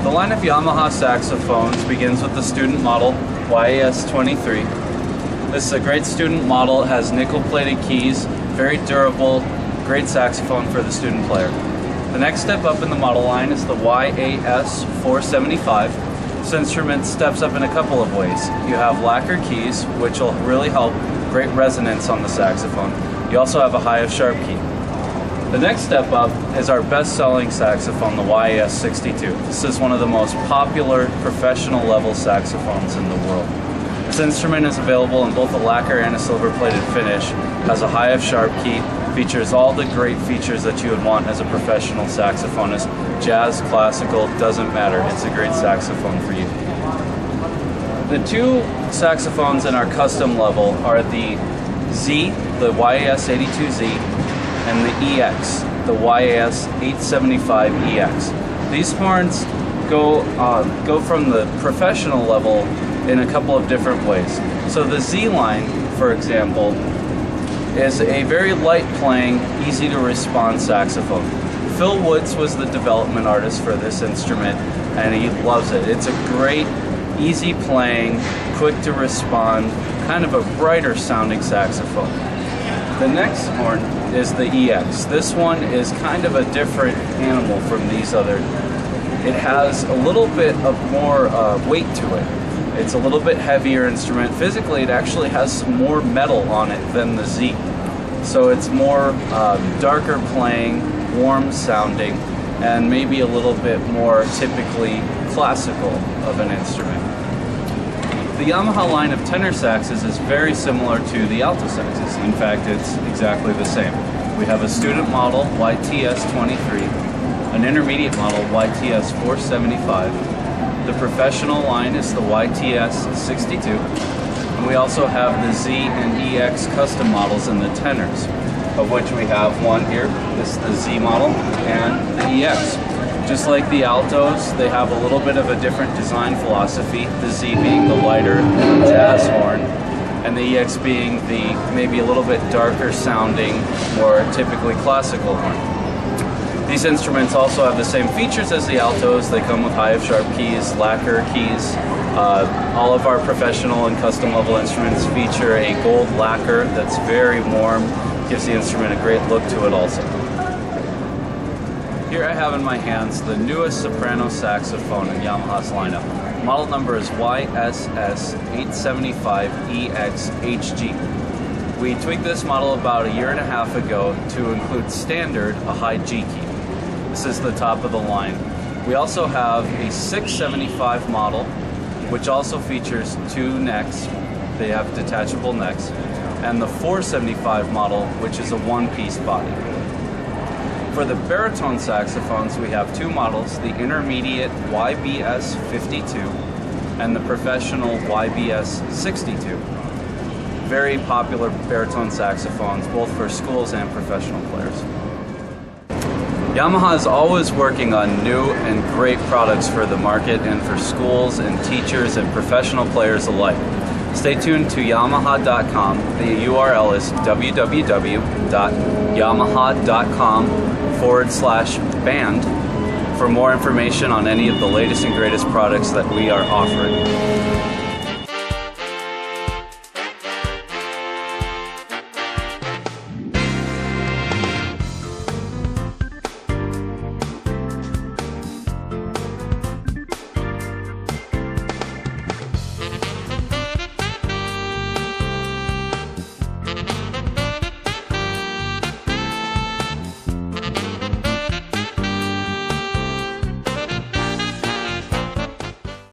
The line of Yamaha saxophones begins with the student model YAS-23. This is a great student model. It has nickel-plated keys, very durable, great saxophone for the student player. The next step up in the model line is the YAS-475. This instrument steps up in a couple of ways. You have lacquer keys, which will really help, great resonance on the saxophone. You also have a high F sharp key. The next step up is our best-selling saxophone, the YAS-62. This is one of the most popular professional level saxophones in the world. This instrument is available in both a lacquer and a silver-plated finish, has a high F sharp key, features all the great features that you would want as a professional saxophonist. Jazz, classical, doesn't matter. It's a great saxophone for you. The two saxophones in our custom level are the Z, the YAS-82Z, and the EX, the YAS-875EX. These horns go from the professional level in a couple of different ways. So the Z line, for example, is a very light playing, easy to respond saxophone. Phil Woods was the development artist for this instrument, and he loves it. It's a great, easy playing, quick to respond, kind of a brighter sounding saxophone. The next horn is the EX. This one is kind of a different animal from these other. It has a little bit of more weight to it. It's a little bit heavier instrument. Physically, it actually has more metal on it than the Z. So it's more darker playing, warm sounding, and maybe a little bit more typically classical of an instrument. The Yamaha line of tenor saxes is very similar to the alto saxes. In fact, it's exactly the same. We have a student model, YTS-23, an intermediate model, YTS-475. The professional line is the YTS-62. And we also have the Z and EX custom models in the tenors, of which we have one here. This is the Z model and the EX. Just like the altos, they have a little bit of a different design philosophy, the Z being the lighter jazz horn, and the EX being the maybe a little bit darker sounding, more typically classical horn. These instruments also have the same features as the altos. They come with high F sharp keys, lacquer keys. All of our professional and custom level instruments feature a gold lacquer that's very warm, gives the instrument a great look to it also. Here I have in my hands the newest soprano saxophone in Yamaha's lineup. Model number is YSS-875EX-HG. We tweaked this model about a year and a half ago to include standard, a high G key. This is the top of the line. We also have a 675 model, which also features two necks. They have detachable necks. And the 475 model, which is a one-piece body. For the baritone saxophones, we have two models, the intermediate YBS-52 and the professional YBS-62. Very popular baritone saxophones, both for schools and professional players. Yamaha is always working on new and great products for the market and for schools and teachers and professional players alike. Stay tuned to Yamaha.com. The URL is www.yamaha.com/band for more information on any of the latest and greatest products that we are offering.